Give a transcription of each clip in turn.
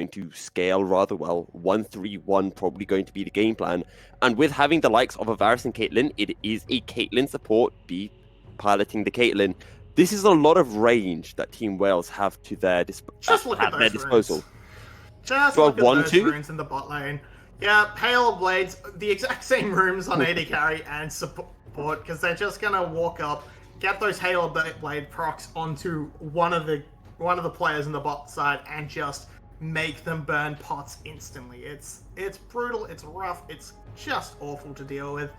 to scale rather well. 1-3-1 probably going to be the game plan. And with having the likes of a Varus and Caitlyn, it is a Caitlyn support, be piloting the Caitlyn. This is a lot of range that Team Wales have to their, Just look at their those disposal. Runes. Just look at those 1-2? runes in the bot lane. Yeah, Hail of Blades, the exact same rooms on AD carry and support, because they're just gonna walk up, get those Hail of Blade procs onto one of the players in the bot side and just make them burn pots instantly. It's brutal, it's rough, it's just awful to deal with.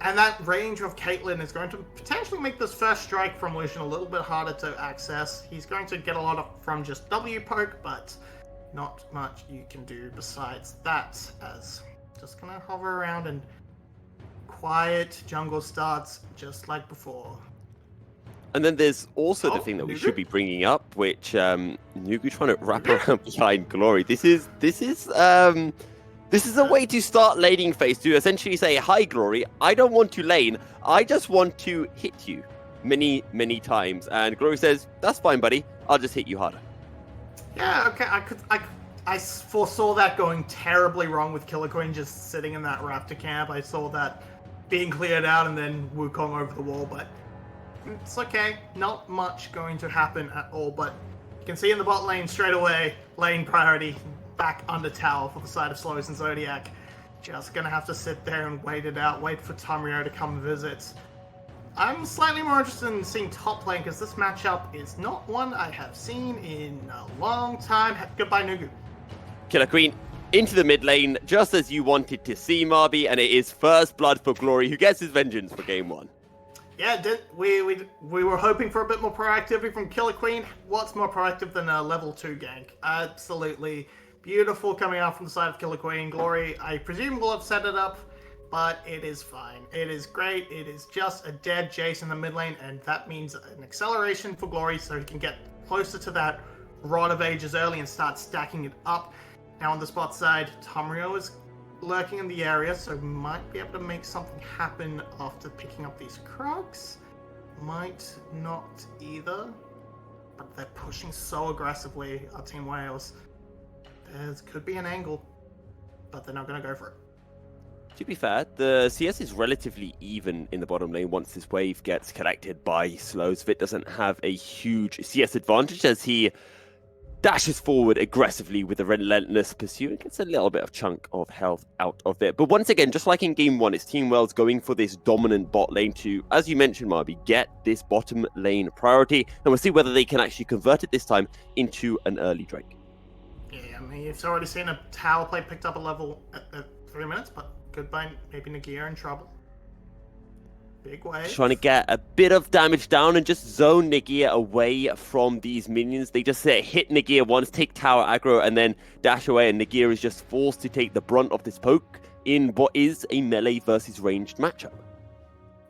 And that range of Caitlyn is going to potentially make this first strike from Lucian a little bit harder to access. He's going to get a lot from just W poke, but not much you can do besides that, as just gonna hover around and quiet jungle starts just like before. And then there's also the thing that we should be bringing up, which Nugu trying to wrap around behind Glory. This is a way to start laning phase, to essentially say, hi Glory, I don't want to lane, I just want to hit you many, many times. And Glory says, that's fine, buddy, I'll just hit you harder. Yeah, okay, I foresaw that going terribly wrong with Killer Queen just sitting in that Raptor camp. I saw that being cleared out and then Wukong over the wall, but it's okay. Not much going to happen at all, but you can see in the bot lane straight away, lane priority back under tower for the side of Slows and Zodiac. Just gonna have to sit there and wait it out, wait for Tamrio to come visit. I'm slightly more interested in seeing top lane because this matchup is not one I have seen in a long time. Goodbye, Nugu. Killer Queen into the mid lane, just as you wanted to see, Marby, and it is first blood for Glory, who gets his vengeance for game one. Yeah, we were hoping for a bit more proactivity from Killer Queen. What's more proactive than a level 2 gank? Absolutely beautiful coming out from the side of Killer Queen. Glory, I presume, will have set it up, but it is fine. It is great. It is just a dead Jace in the mid lane, and that means an acceleration for Glory so he can get closer to that Rod of Ages early and start stacking it up. Now on the spot side, Tamrio is lurking in the area, so might be able to make something happen after picking up these Krugs. Might not either, but they're pushing so aggressively, our Team Wales. There could be an angle, but they're not going to go for it. To be fair, the CS is relatively even in the bottom lane once this wave gets collected by Slows. Vit doesn't have a huge CS advantage as he dashes forward aggressively with a relentless pursuit and gets a little bit of chunk of health out of it. But once again, just like in game one, it's Team Wales going for this dominant bot lane to, as you mentioned, Marby, get this bottom lane priority. And we'll see whether they can actually convert it this time into an early Drake. Yeah, I mean, you've already seen a tower play picked up a level at 3 minutes, but goodbye, maybe Nagia in trouble. Big wave. Trying to get a bit of damage down and just zone Nagia away from these minions. They just hit Nagia once, take tower aggro, and then dash away, and Nagia is just forced to take the brunt of this poke in what is a melee versus ranged matchup.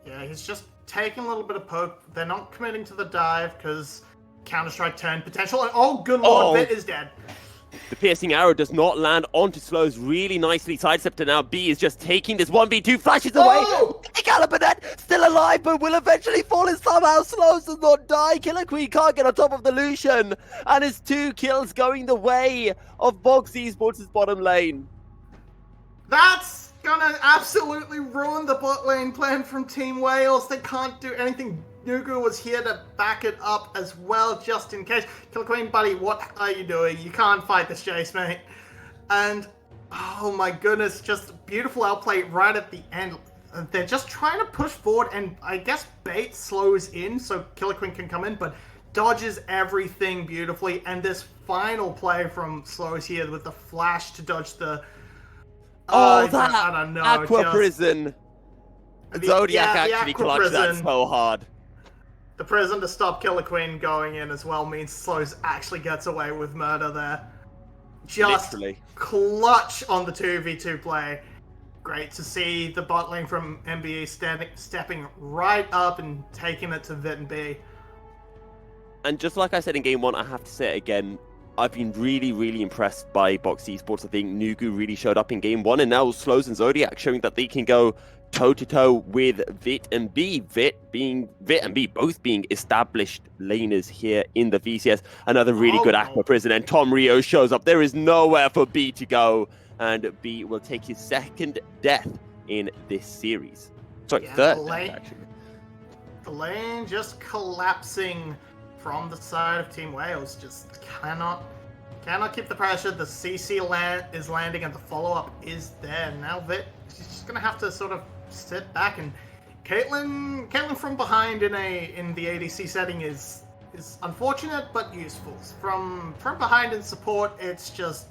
Yeah, he's just taking a little bit of poke. They're not committing to the dive because Counter-Strike turn potential. And oh, good lord, Vit is dead. The piercing arrow does not land onto Slows really nicely. Sidestepped, and now B is just taking this 1v2, flashes away. Calibanet still alive, but will eventually fall in somehow. Slows does not die. Killer Queen can't get on top of the Lucian. And his 2 kills going the way of Vods Esports' bottom lane. That's gonna absolutely ruin the bot lane plan from Team Wales. They can't do anything. Nugu was here to back it up as well, just in case. Killer Queen, buddy, what are you doing? You can't fight this Jace, mate. And, oh my goodness, just beautiful outplay right at the end. They're just trying to push forward, and I guess bait slows in so Killer Queen can come in, but dodges everything beautifully. And this final play from Slows here with the flash to dodge the... I don't know, Aqua Prison. Zodiac actually clutched that so hard. The prison to stop Killer Queen going in as well means Slows actually gets away with murder there. Just literally clutch on the 2v2 play. Great to see the bot lane from MBE stepping right up and taking it to Vit and B. And just like I said in game one, I have to say it again, I've been really, really impressed by Box Esports. I think Nugu really showed up in game one, and now Slows and Zodiac showing that they can go toe-to-toe with Vit and B. Vit and B both being established laners here in the VCS. Another really good Aqua Prison, and Tom Rio shows up. There is nowhere for B to go, and B will take his second death in this series. Sorry, third death, actually. The lane just collapsing from the side of Team Wales. Just cannot keep the pressure. The CC is landing, and the follow-up is there. Now Vit, she's just gonna have to sort of sit back, and Caitlyn from behind in the ADC setting is unfortunate but useful. From behind in support, it's just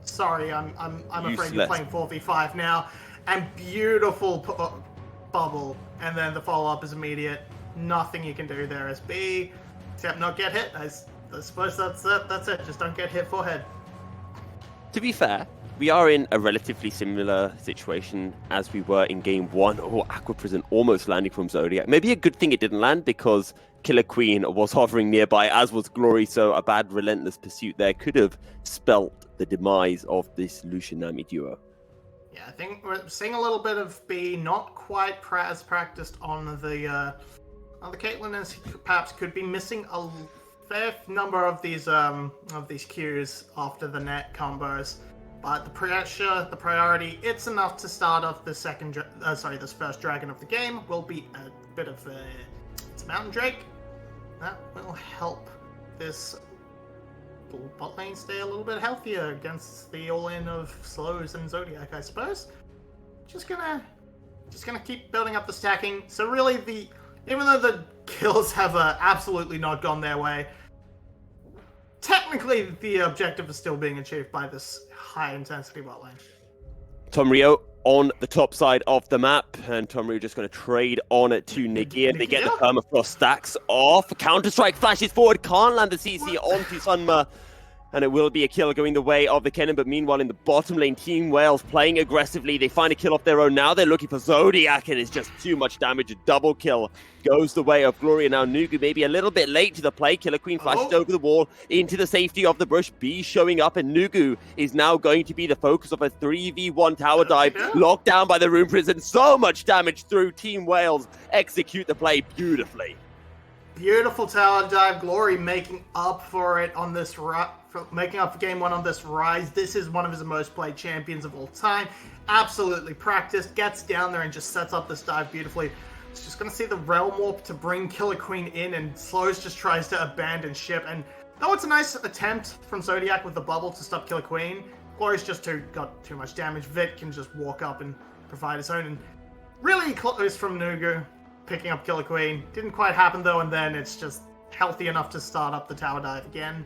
sorry. I'm afraid you're playing 4v5 now, and beautiful bubble, and then the follow-up is immediate. Nothing you can do there as B, except not get hit. I suppose that's it. Just don't get hit forehead. To be fair, we are in a relatively similar situation as we were in game 1. Oh, Aqua Prison almost landing from Zodiac. Maybe a good thing it didn't land because Killer Queen was hovering nearby, as was Glory, so a bad relentless pursuit there could have spelt the demise of this Lucian Nami duo. Yeah, I think we're seeing a little bit of B not quite as practiced on the Caitlyn, as he perhaps could be missing a fair number of these Qs after the net combos. But the pressure, the priority, it's enough to start off the this first dragon of the game. Will be a bit of it's a Mountain Drake. That will help this bot lane stay a little bit healthier against the all-in of Slows and Zodiac, I suppose. Just gonna keep building up the stacking. So really, even though the kills have absolutely not gone their way, technically the objective is still being achieved by this high-intensity bot lane. Tom Rio on the top side of the map, and Tom Rio just going to trade on it to Nagir. They get the permafrost stacks off. Counter-Strike flashes forward, can't land the CC onto Sunma, and it will be a kill going the way of the Kennen. But meanwhile, in the bottom lane, Team Wales playing aggressively. They find a kill off their own. Now they're looking for Zodiac, and it's just too much damage. A double kill goes the way of Glory. Now Nugu maybe a little bit late to the play. Killer Queen flashes over the wall into the safety of the bush. B showing up, and Nugu is now going to be the focus of a 3v1 tower dive. Locked down by the Rune Prison. So much damage through. Team Wales execute the play beautifully. Beautiful tower dive. Glory making up for it on this making up for game 1 on this rise. This is one of his most played champions of all time. Absolutely practiced. Gets down there and just sets up this dive beautifully. It's just going to see the Realm Warp to bring Killer Queen in, and Slows just tries to abandon ship. And though it's a nice attempt from Zodiac with the bubble to stop Killer Queen, Glory's just got too much damage. Vit can just walk up and provide his own. And really close from Nugu picking up Killer Queen. Didn't quite happen though, and then it's just healthy enough to start up the tower dive again.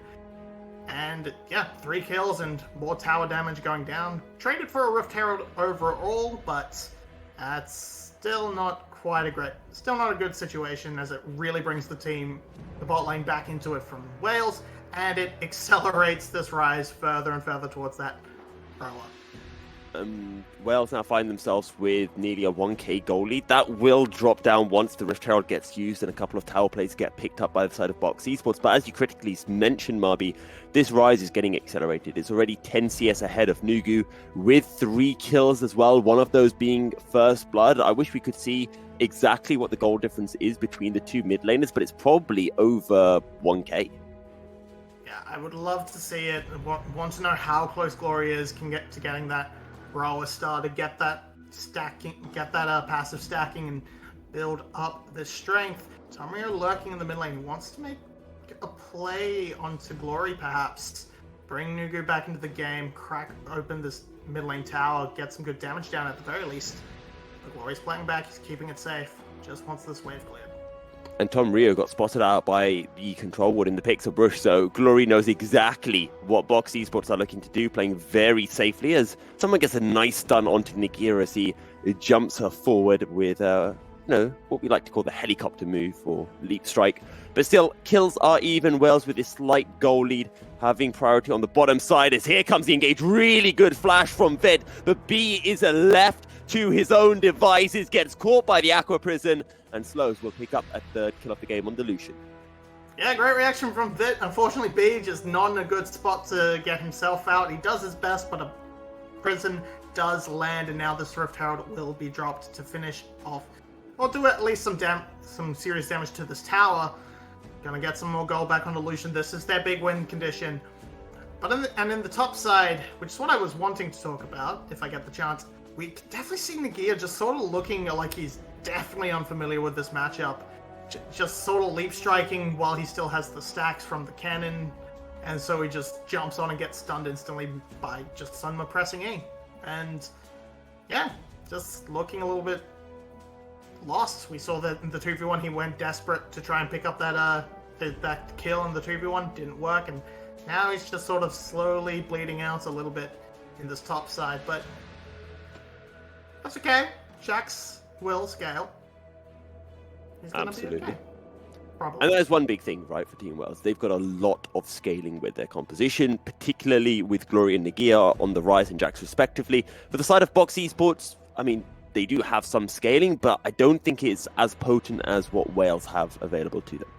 And yeah, 3 kills and more tower damage going down. Traded for a Rift Herald overall, but that's still not a good situation, as it really brings the bot lane back into it from Wales, and it accelerates this rise further and further towards that roll-up. Wales now find themselves with nearly a 1k goal lead. That will drop down once the Rift Herald gets used and a couple of tower plays get picked up by the side of Box Esports. But as you critically mentioned, Marby, this rise is getting accelerated. It's already 10 CS ahead of Nugu with 3 kills as well, one of those being First Blood. I wish we could see exactly what the goal difference is between the 2 mid laners, but it's probably over 1k. Yeah, I would love to see it. Want to know how close Glory is getting that roller started, get that stacking, get that passive stacking, and build up the strength. Tom Rio lurking in the mid lane. He wants to make a play onto Glory, perhaps. Bring Nugu back into the game, crack open this mid lane tower, get some good damage down at the very least. But Glory's playing back, he's keeping it safe. Just wants this wave cleared. And Tom Rio got spotted out by the control ward in the pixel bush, so Glory knows exactly what Box Esports are looking to do, playing very safely as someone gets a nice stun onto Nagir as he jumps her forward with what we like to call the helicopter move or leap strike. But still, kills are even. Wales with this slight goal lead, having priority on the bottom side as here comes the engage. Really good flash from Ved, but B is left to his own devices, gets caught by the Aqua Prison, and Slows will pick up a 3rd kill of the game on the Lucian. Yeah, great reaction from Vit. Unfortunately, B just not in a good spot to get himself out. He does his best, but Prison does land, and now this Rift Herald will be dropped to finish off, or do at least some serious damage to this tower. Gonna get some more gold back on Lucian. This is their big win condition. But in the top side, which is what I was wanting to talk about, if I get the chance, we can definitely see Nagia just sort of looking like he's definitely unfamiliar with this matchup. Just sort of leap striking while he still has the stacks from the cannon, and so he just jumps on and gets stunned instantly by just Sunma pressing E. And yeah, just looking a little bit lost. We saw that in the 2v1 he went desperate to try and pick up that kill in the 2v1, didn't work, and now he's just sort of slowly bleeding out a little bit in this top side, but that's okay. Jax will scale. He's gonna be okay. Probably. And there's one big thing, right, for Team Wales. They've got a lot of scaling with their composition, particularly with Glory and Nagia on the Rise and Jax respectively. For the side of Box Esports, I mean, they do have some scaling, but I don't think it's as potent as what Wales have available to them.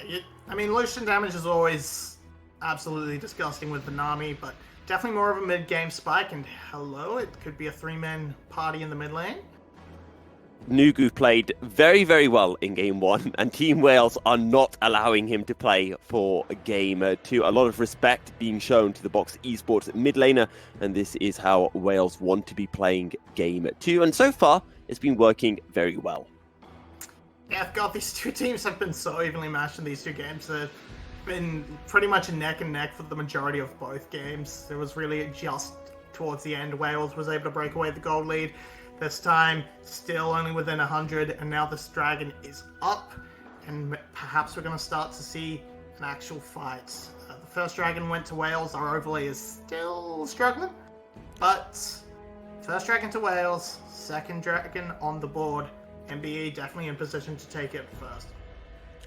Yeah, I mean, Lucian damage is always absolutely disgusting with the Nami, but definitely more of a mid-game spike, and hello, it could be a 3-man party in the mid lane. Nugu played very, very well in Game 1, and Team Wales are not allowing him to play for Game 2. A lot of respect being shown to the Box Esports mid laner, and this is how Wales want to be playing Game 2, and so far, it's been working very well. Yeah, God, these two teams have been so evenly matched in these two games. They've been pretty much neck and neck for the majority of both games. It was really just towards the end Wales was able to break away the gold lead. This time, still only within 100, and now this dragon is up, and perhaps we're going to start to see an actual fight. The first dragon went to Wales. Our overlay is still struggling, but first dragon to Wales, second dragon on the board. MBE definitely in position to take it first.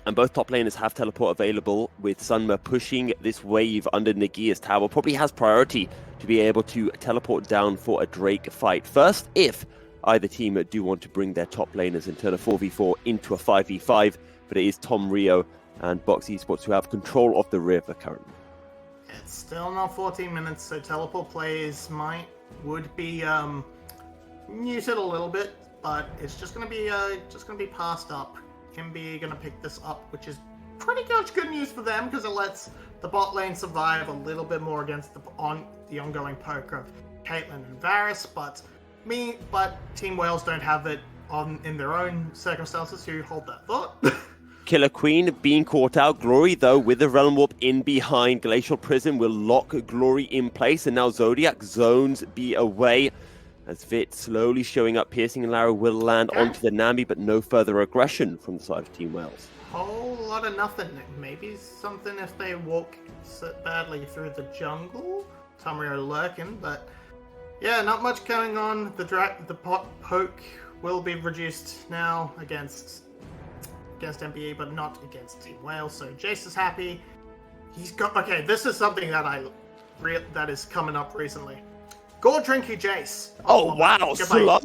And both top laners have teleport available, with Sunma pushing this wave under Nagia's tower. Probably has priority to be able to teleport down for a Drake fight first, if either team do want to bring their top laners and turn a 4v4 into a 5v5. But it is Tom Rio and Box Esports who have control of the river currently. It's still not 14 minutes, so teleport plays would be muted a little bit, but it's just gonna be passed up. MBE gonna pick this up, which is pretty much good news for them because it lets the bot lane survive a little bit more against the ongoing poke of Caitlyn and Varus. But Team Wales don't have it in their own circumstances. So you hold that thought. Killer Queen being caught out. Glory, though, with the Realm Warp in behind. Glacial Prison will lock Glory in place, and now Zodiac zones be away. As Vit slowly showing up, Piercing and Lara will land onto the Nami, but no further aggression from the side of Team Wales. Whole lot of nothing. Maybe something if they walk badly through the jungle. Tamrio lurking, but yeah, not much going on. The poke will be reduced now against MBE, but not against Team Wales. So Jace is happy. He's got this is something that is coming up recently. Go drinky Jace. Oh wow, Slow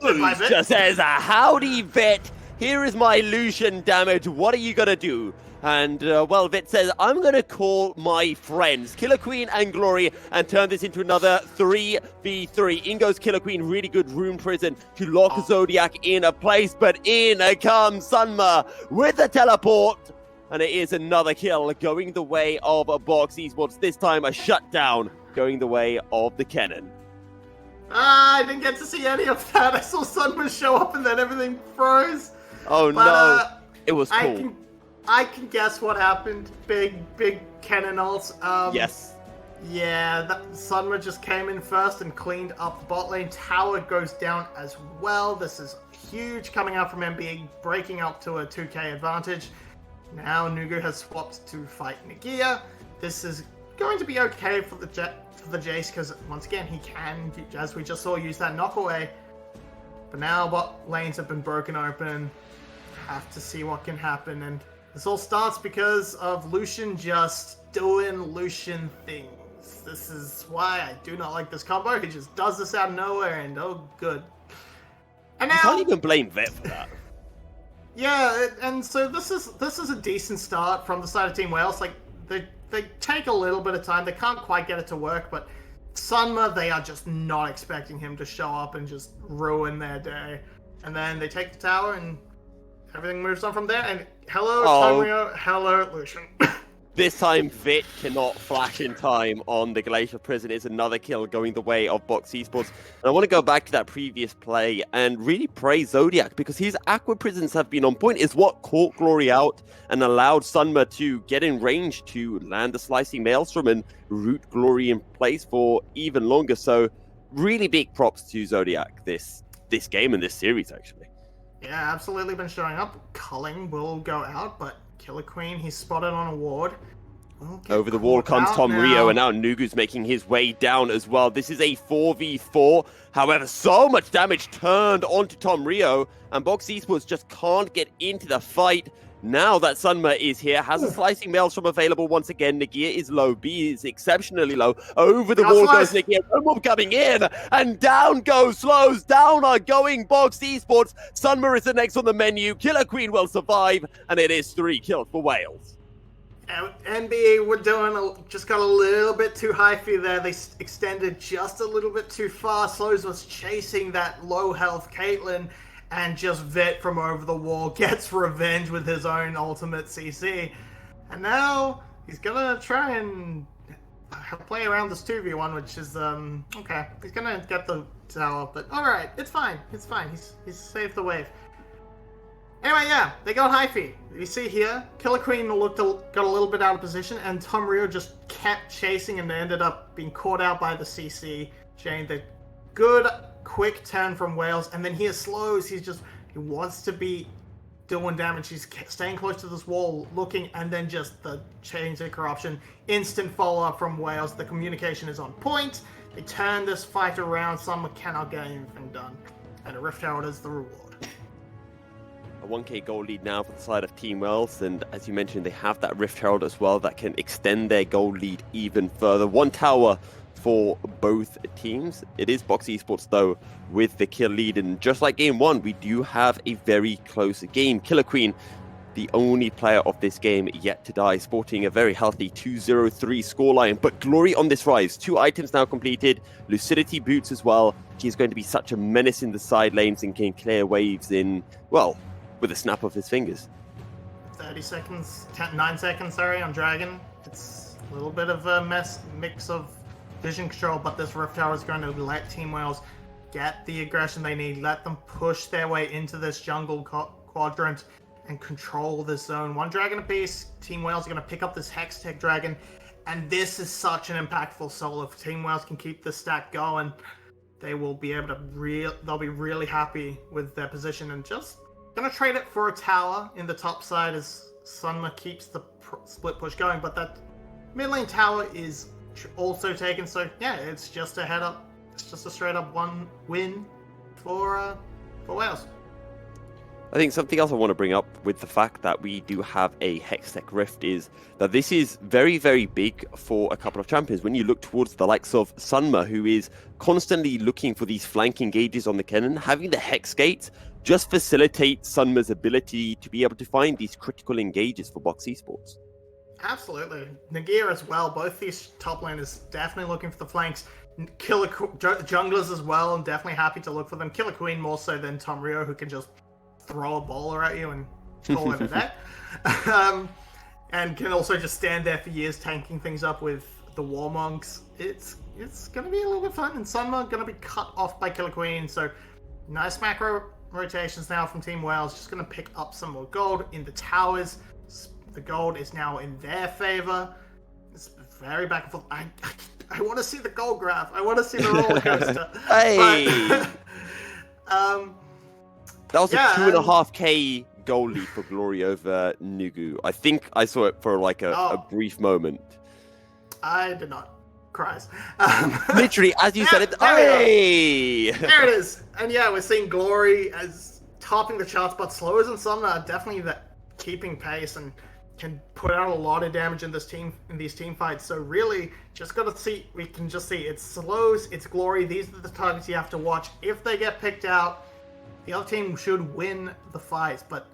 just says, howdy Vit, here is my Lucian damage, what are you gonna do? And well, Vit says, I'm gonna call my friends, Killer Queen and Glory, and turn this into another 3v3. In goes Killer Queen, really good Rune Prison to lock Zodiac in a place, but in comes Sunma with the teleport. And it is another kill going the way of Box Esports, this time a shutdown going the way of the cannon. I didn't get to see any of that. I saw Sunma show up and then everything froze. Oh no, it was cool. I can guess what happened. Big cannon ult. Yes. Yeah, Sunma just came in first and cleaned up the bot lane. Tower goes down as well. This is huge coming out from MBE, breaking up to a 2k advantage. Now Nugu has swapped to fight Nagia. This is going to be okay for the Jace, because once again he can, as we just saw, use that knockaway. But now bot lanes have been broken open. Have to see what can happen, and this all starts because of Lucian just doing Lucian things. This is why I do not like this combo. He just does this out of nowhere, and oh good. And now, you can't even blame Vit for that. Yeah, and so this is a decent start from the side of Team Wales. Like they take a little bit of time. They can't quite get it to work, but Sunma, they are just not expecting him to show up and just ruin their day. And then they take the tower and everything moves on from there. And hello, Tomrio. Hello, Lucian. This time, Vit cannot flash in time on the Glacial Prison. It's another kill going the way of Box Esports. And I want to go back to that previous play and really praise Zodiac, because his Aqua Prisons have been on point. It's what caught Glory out and allowed Sunma to get in range to land the Slicing Maelstrom and root Glory in place for even longer. So really big props to Zodiac this game and this series, actually. Yeah, absolutely been showing up. Culling will go out, but Killer Queen, he's spotted on a ward. Over the wall comes Tom Rio, and now Nugu's making his way down as well. This is a 4v4. However, so much damage turned onto Tom Rio, and Box Esports just can't get into the fight. Now that Sunma is here, has a Slicing Maelstrom available once again. Nagia is low, B is exceptionally low. Over the wall goes Nagia, one more coming in, and down goes Slows. Down are going Box Esports. Sunma is the next on the menu. Killer Queen will survive, and it is 3 kills for Wales. NBA were just got a little bit too hyphy there. They extended just a little bit too far. Slows was chasing that low health Caitlyn, and just Vit from over the wall gets revenge with his own ultimate CC. And now he's gonna try and play around this 2v1, which is, okay. He's gonna get the tower, but alright, it's fine. It's fine. He's saved the wave. Anyway, yeah, they got hyphy. You see here, Killer Queen got a little bit out of position, and Tom Rio just kept chasing and ended up being caught out by the CC. Jane, the good quick turn from Wales, and then here's Slows. He wants to be doing damage. He's staying close to this wall, looking, and then just the Chains of Corruption. Instant follow-up from Wales. The communication is on point. They turn this fight around. Someone cannot get anything done. And a Rift Herald is the reward. A 1k goal lead now for the side of Team Wales, and as you mentioned, they have that Rift Herald as well that can extend their goal lead even further. 1 tower for both teams. It is Box Esports, though, with the kill lead, and just like game 1, we do have a very close game. Killer Queen, the only player of this game yet to die, sporting a very healthy 2-0-3 scoreline, but Glory on this rise. 2 items now completed, Lucidity boots as well. He's going to be such a menace in the side lanes and can clear waves in, well, with a snap of his fingers. 9 seconds, sorry, on Dragon. It's a little bit of a mix of vision control, but this Rift Tower is going to let Team Wales get the aggression they need, let them push their way into this jungle quadrant and control this zone. 1 dragon apiece. Team Wales are going to pick up this Hextech Dragon, and this is such an impactful solo. If Team Wales can keep this stack going, they will be able to they'll be really happy with their position, and just gonna trade it for a tower in the top side as Sunma keeps the split push going, but that mid lane tower is also taken, so yeah, it's just a head up. It's just a straight up 1 win for Wales. I think something else I want to bring up with the fact that we do have a Hextech Rift is that this is very, very big for a couple of champions. When you look towards the likes of Sunma, who is constantly looking for these flank engages on the cannon, having the Hex Gate just facilitates Sunma's ability to be able to find these critical engages for Box Esports. Absolutely. Nagia as well. Both these top laners definitely looking for the flanks. Junglers as well, and definitely happy to look for them. Killer Queen more so than Tom Rio, who can just throw a bowler at you and call it a net. And can also just stand there for years tanking things up with the War Monks. It's going to be a little bit fun, and Sunma going to be cut off by Killer Queen, so nice macro rotations now from Team Wales. Just going to pick up some more gold in the towers. The gold is now in their favor. It's very back and forth. I want to see the gold graph. I want to see the roller coaster. Hey! But, that was a 2.5k goal lead for Glory over Nugu. I think I saw it for like a brief moment. I did not. Cries. Literally, as you said it. Hey! There it is. And yeah, we're seeing Glory as topping the charts, but Slows and Sumner are definitely keeping pace and can put out a lot of damage in these team fights. So really, just gotta see. We can just see it's Slows, it's Glory. These are the targets you have to watch. If they get picked out, the other team should win the fight. But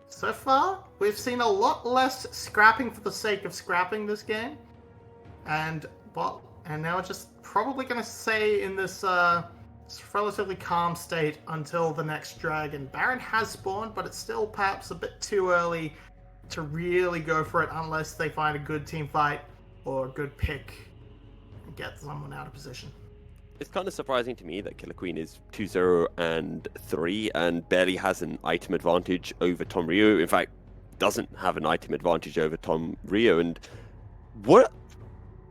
so far, we've seen a lot less scrapping for the sake of scrapping this game, and and now we're just probably going to stay in this relatively calm state until the next dragon. Baron has spawned, but it's still perhaps a bit too early to really go for it unless they find a good team fight or a good pick and get someone out of position. It's kind of surprising to me that Killer Queen is 2-0 and 3 and barely has an item advantage over Tom Rio. In fact, doesn't have an item advantage over Tom Rio. And what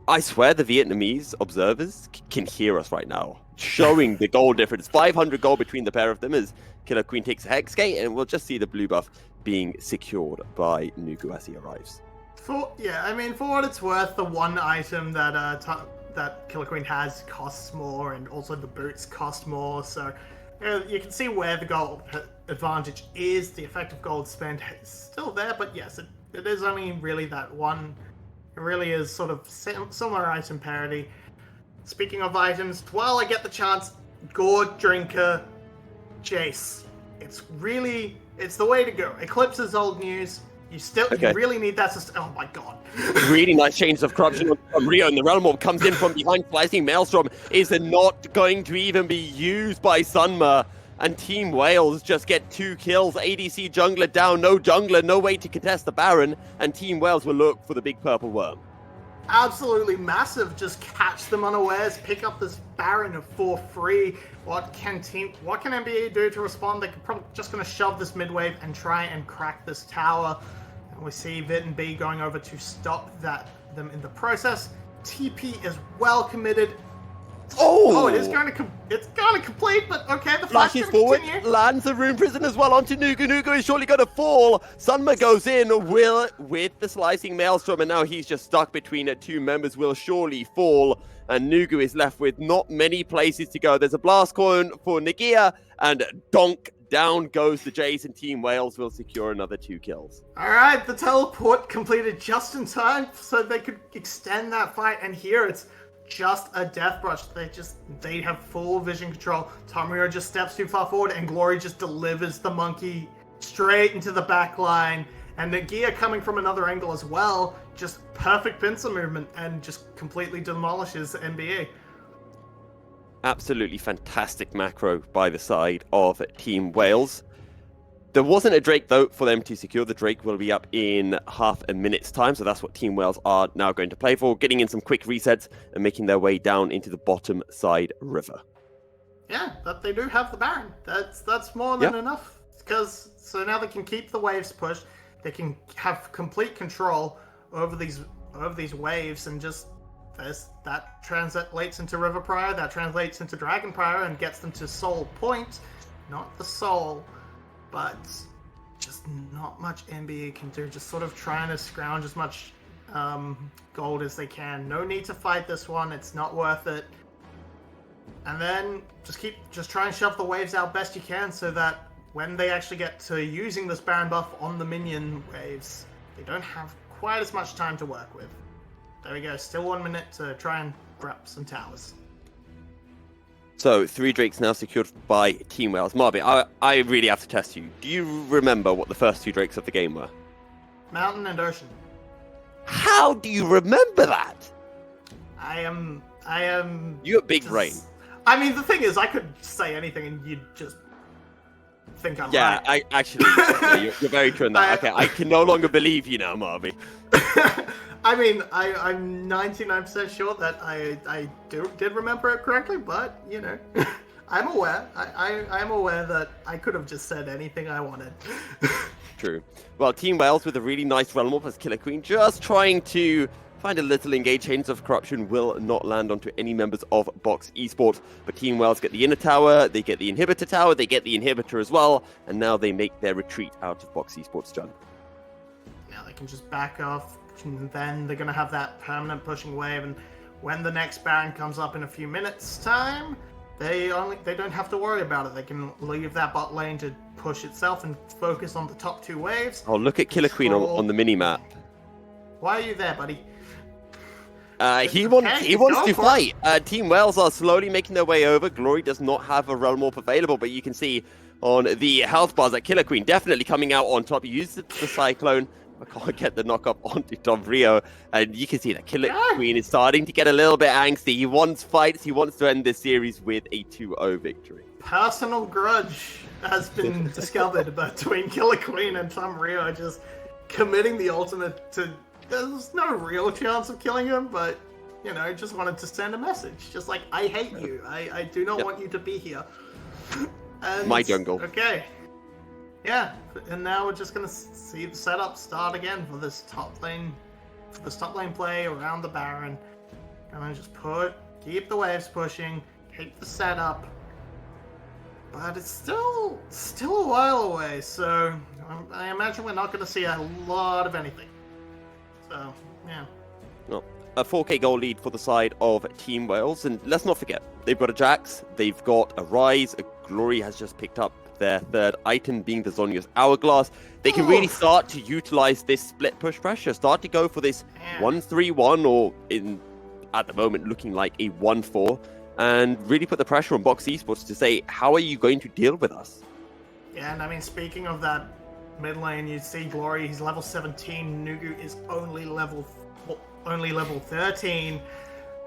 I swear the Vietnamese observers can hear us right now, showing the goal difference. 500 goal between the pair of them as Killer Queen takes a Hex Gate, and we'll just see the blue buff being secured by Nugu as he arrives. For what it's worth, the one item that Killer Queen has costs more, and also the boots cost more, so you can see where the gold advantage is. The effective gold spend is still there, but yes, it is only really that one. It really is sort of similar item parity. Speaking of items, while I get the chance, Gourd, Drinker, Jace. It's the way to go. Eclipse is old news. You really need that system. Oh my god. Really nice chains of corruption from Rio, and the Realm Orb comes in from behind. Slicing Maelstrom is not going to even be used by Sunma, and Team Wales just get 2 kills. ADC jungler down, no jungler, no way to contest the Baron, and Team Wales will look for the big purple worm. Absolutely massive. Just catch them unawares, pick up this Baron for free. What can NBA do to respond? They're probably just going to shove this mid wave and try and crack this tower. And we see Vit and B going over to stop them in the process. TP is well committed. Oh, it's going to complete, but okay, the flash flashes forward, continue. lands the Rune Prison as well onto Nugu. Nugu is surely going to fall. Sunma goes in with the Slicing Maelstrom, and now he's just stuck between 2 members, will surely fall, and Nugu is left with not many places to go. There's a Blast Coin for Nagia, and donk, down goes the Jace, and Team Wales will secure another 2 kills. Alright, the teleport completed just in time so they could extend that fight, and here it's just a death brush. They have full vision control. Tomrio just steps too far forward, and Glory just delivers the monkey straight into the back line. And Nagia coming from another angle as well, just perfect pincer movement and just completely demolishes NBA. Absolutely fantastic macro by the side of Team Wales. There wasn't a Drake, though, for them to secure. The Drake will be up in half a minute's time, so that's what Team Wales are now going to play for, getting in some quick resets and making their way down into the bottom side river. Yeah, but they do have the Baron. That's more than enough. So now they can keep the waves pushed. They can have complete control over these waves, and just that translates into River Prior, that translates into Dragon Prior, and gets them to Soul Point, not the Soul. But just not much NBA can do. Just sort of trying to scrounge as much gold as they can. No need to fight this one. It's not worth it. And then just try and shove the waves out best you can, so that when they actually get to using this Baron buff on the minion waves, they don't have quite as much time to work with. There we go. Still 1 minute to try and grab some towers. So, 3 Drakes now secured by Team Wales. Marby, I really have to test you. Do you remember what the first 2 Drakes of the game were? Mountain and Ocean. How do you remember that? I am... You got big brain. I mean, the thing is, I could say anything and you'd just think I'm right. You're very true on that. Okay, I can no longer believe you now, Marby. I mean, I'm 99% sure that I did remember it correctly, but, you know, I'm aware. I'm aware that I could have just said anything I wanted. True. Well, Team Wales with a really nice Realm Orb as Killer Queen, just trying to find a little engage. Chains of Corruption will not land onto any members of Box Esports, but Team Wales get the inner tower, they get the inhibitor tower, they get the inhibitor as well, and now they make their retreat out of Box Esports, John. Now they can just back off, and then they're going to have that permanent pushing wave, and when the next Baron comes up in a few minutes' time, they don't have to worry about it. They can leave that bot lane to push itself and focus on the top 2 waves. Oh, look at Killer Queen on the mini-map. Why are you there, buddy? He wants to fight. Team Wales are slowly making their way over. Glory does not have a Realm Orb available, but you can see on the health bars that Killer Queen definitely coming out on top. He uses the Cyclone, I can't get the knock up onto Tom Rio, and you can see that Killer Queen is starting to get a little bit angsty. He wants fights, he wants to end this series with a 2-0 victory. Personal grudge has been discovered between Killer Queen and Tom Rio, just committing the ultimate to... There's no real chance of killing him, but, you know, just wanted to send a message. Just like, I hate you. I do not want you to be here. And, my jungle. Okay. Yeah, and now we're just gonna see the setup start again for this top lane play around the Baron. Gonna just keep the waves pushing, keep the setup, but it's still a while away. So I imagine we're not gonna see a lot of anything. So yeah. Well, a 4K goal lead for the side of Team Wales, and let's not forget they've got a Jax, they've got a Rise, a Glory has just picked up their third item, being the Zhonya's Hourglass. They can really start to utilize this split push pressure, start to go for this 1-3-1, or at the moment looking like a 1-4, and really put the pressure on Box Esports to say, how are you going to deal with us? Yeah, and I mean, speaking of that mid lane, you see Glory, he's level 17, Nugu is only level 13.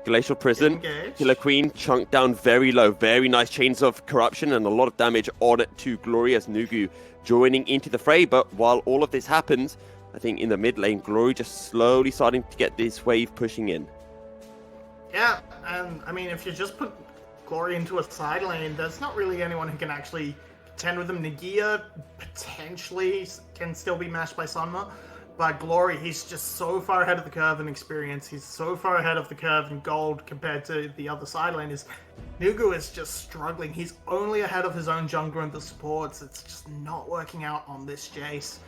Glacial Prison, Killer Queen chunked down very low. Very nice chains of corruption and a lot of damage on it to Glory as Nugu joining into the fray. But while all of this happens, I think in the mid lane, Glory just slowly starting to get this wave pushing in. Yeah, and I mean, if you just put Glory into a side lane, there's not really anyone who can actually contend with him. Nagia potentially can still be mashed by Sunma. But Glory, he's just so far ahead of the curve in experience. He's so far ahead of the curve in gold compared to the other side laners. Nugu is just struggling. He's only ahead of his own jungler and the supports. It's just not working out on this Jace.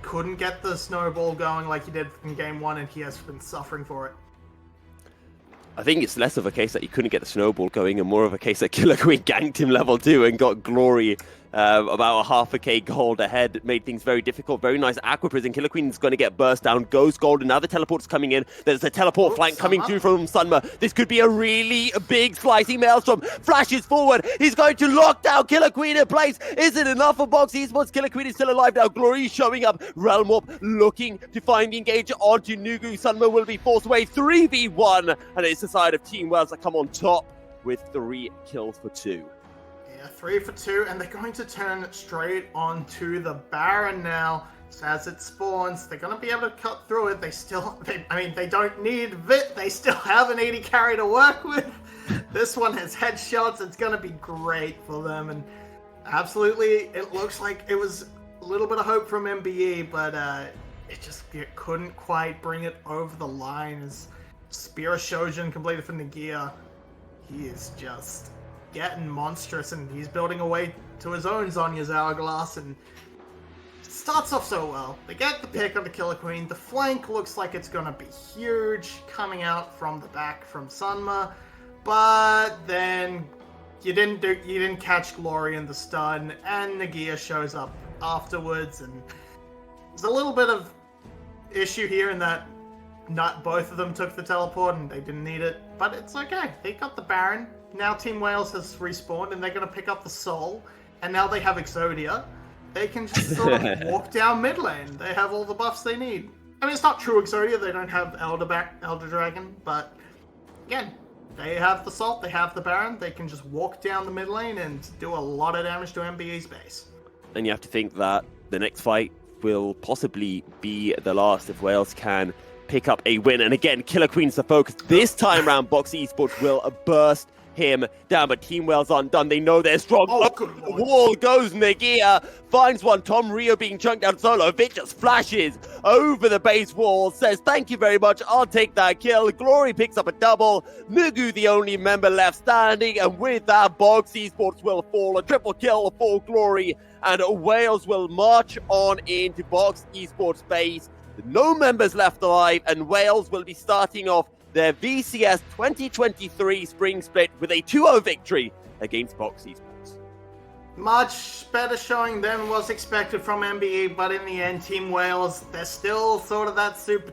Couldn't get the snowball going like he did in game 1, and he has been suffering for it. I think it's less of a case that he couldn't get the snowball going and more of a case that Killer Queen ganked him level 2 and got Glory about a 0.5k gold ahead. It made things very difficult. Very nice Aqua Prison. Killer Queen's going to get burst down. Goes gold, and now the teleport's coming in. There's a teleport flank coming through from Sunma. This could be a really big slicing maelstrom. Flashes forward. He's going to lock down Killer Queen in place. Is it enough for Box Esports? Killer Queen is still alive now. Glory showing up. Realm Warp looking to find the engager onto Nugu. Sunma will be forced away 3v1, and it's the side of Team Wales that come on top with 3 kills for 2. Yeah, 3 for 2, and they're going to turn straight onto the Baron now. So as it spawns, they're going to be able to cut through it. They don't need Vit. They still have an 80 carry to work with. This one has headshots. It's going to be great for them. And absolutely, it looks like it was a little bit of hope from MBE, but it couldn't quite bring it over the line. As Spear of Shojin completed for Nagia, he is just getting monstrous, and he's building a way to his own Zhonya's Hourglass, and starts off so well. They get the pick on the Killer Queen. The flank looks like it's gonna be huge coming out from the back from Sunma, but then you didn't catch Glory in the stun, and Nagia shows up afterwards, and there's a little bit of issue here in that not both of them took the teleport and they didn't need it, but it's okay. They got the Baron. Now Team Wales has respawned and they're going to pick up the Soul, and now they have Exodia. They can just sort of walk down mid lane. They have all the buffs they need. I mean, it's not true Exodia. They don't have Elder Dragon, but again, they have the Salt, they have the Baron. They can just walk down the mid lane and do a lot of damage to MBE's base. And you have to think that the next fight will possibly be the last if Wales can pick up a win. And again, Killer Queen's the focus. This time round, Box Esports will burst him down, but Team Wales aren't done. They know they're strong. Up the wall goes Nagia, finds one. Tom Rio being chunked down solo. Vic just flashes over the base wall, says thank you very much, I'll take that kill. Glory picks up a double. Nugu the only member left standing, and with that, Box Esports will fall. A triple kill for Glory, and Wales will march on into Box Esports base. No members left alive, and Wales will be starting off their VCS 2023 spring split with a 2-0 victory against Box Esports. Much better showing than was expected from MBE, but in the end, Team Wales, they're still sort of that super